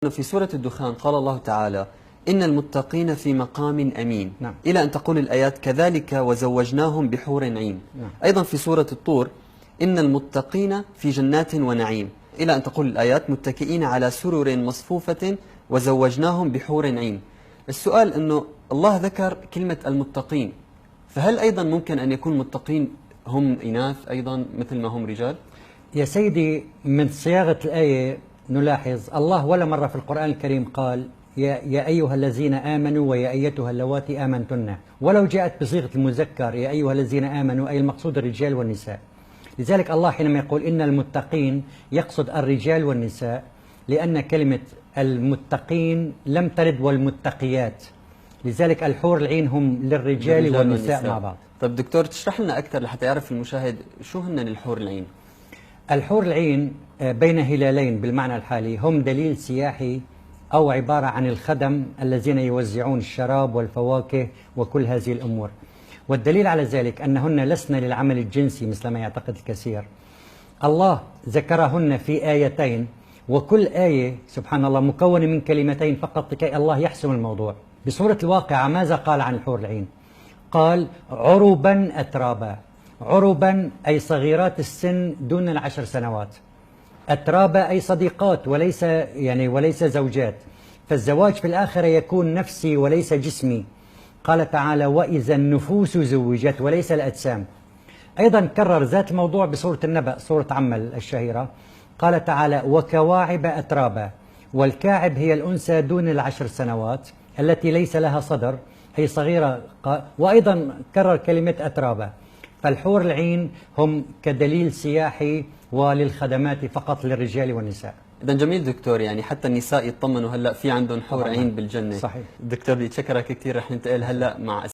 في سورة الدخان قال الله تعالى: إن المتقين في مقام أمين. نعم. إلى أن تقول الآيات: كذلك وزوجناهم بحور عين. نعم. أيضا في سورة الطور: إن المتقين في جنات ونعيم. إلى أن تقول الآيات: متكئين على سرر مصفوفة وزوجناهم بحور عين. السؤال أنه الله ذكر كلمة المتقين، فهل أيضا ممكن أن يكون المتقين هم إناث أيضا مثل ما هم رجال؟ يا سيدي، من صياغة الآية نلاحظ الله ولا مرة في القرآن الكريم قال يا أيها الذين آمنوا ويا أيتها اللواتي آمنتن، ولو جاءت بصيغة المذكر يا أيها الذين آمنوا، أي المقصود الرجال والنساء. لذلك الله حينما يقول إن المتقين يقصد الرجال والنساء، لأن كلمة المتقين لم ترد والمتقيات، لذلك الحور العين هم للرجال والنساء مع بعض. طيب دكتور، تشرح لنا أكثر لحتى يعرف المشاهد شو هن الحور العين؟ الحور العين بين هلالين بالمعنى الحالي، هم دليل سياحي أو عبارة عن الخدم الذين يوزعون الشراب والفواكه وكل هذه الأمور. والدليل على ذلك أنهن لسن للعمل الجنسي مثل ما يعتقد الكثير. الله ذكرهن في آيتين، وكل آية سبحان الله مكونة من كلمتين فقط لكي الله يحسم الموضوع. بصورة الواقع ماذا قال عن الحور العين؟ قال عربا أترابا. عربا أي صغيرات السن دون 10 سنوات، أترابا أي صديقات وليس زوجات، فالزواج في الآخرة يكون نفسي وليس جسمي. قال تعالى وإذا النفوس زوجت وليس الأجسام. أيضا كرر ذات الموضوع بسورة النبأ، سورة عمل الشهيرة، قال تعالى وكواعب أترابا، والكاعب هي الأنثى دون 10 سنوات التي ليس لها صدر، هي صغيرة، وأيضا كرر كلمة أترابا. فالحور العين هم كدليل سياحي وللخدمات فقط للرجال والنساء. إذا جميل دكتور، يعني حتى النساء يطمنوا هلا في عندهم حور عين بالجنة. صحيح. دكتور بدي أتشكرك كثير، رح ننتقل هلا مع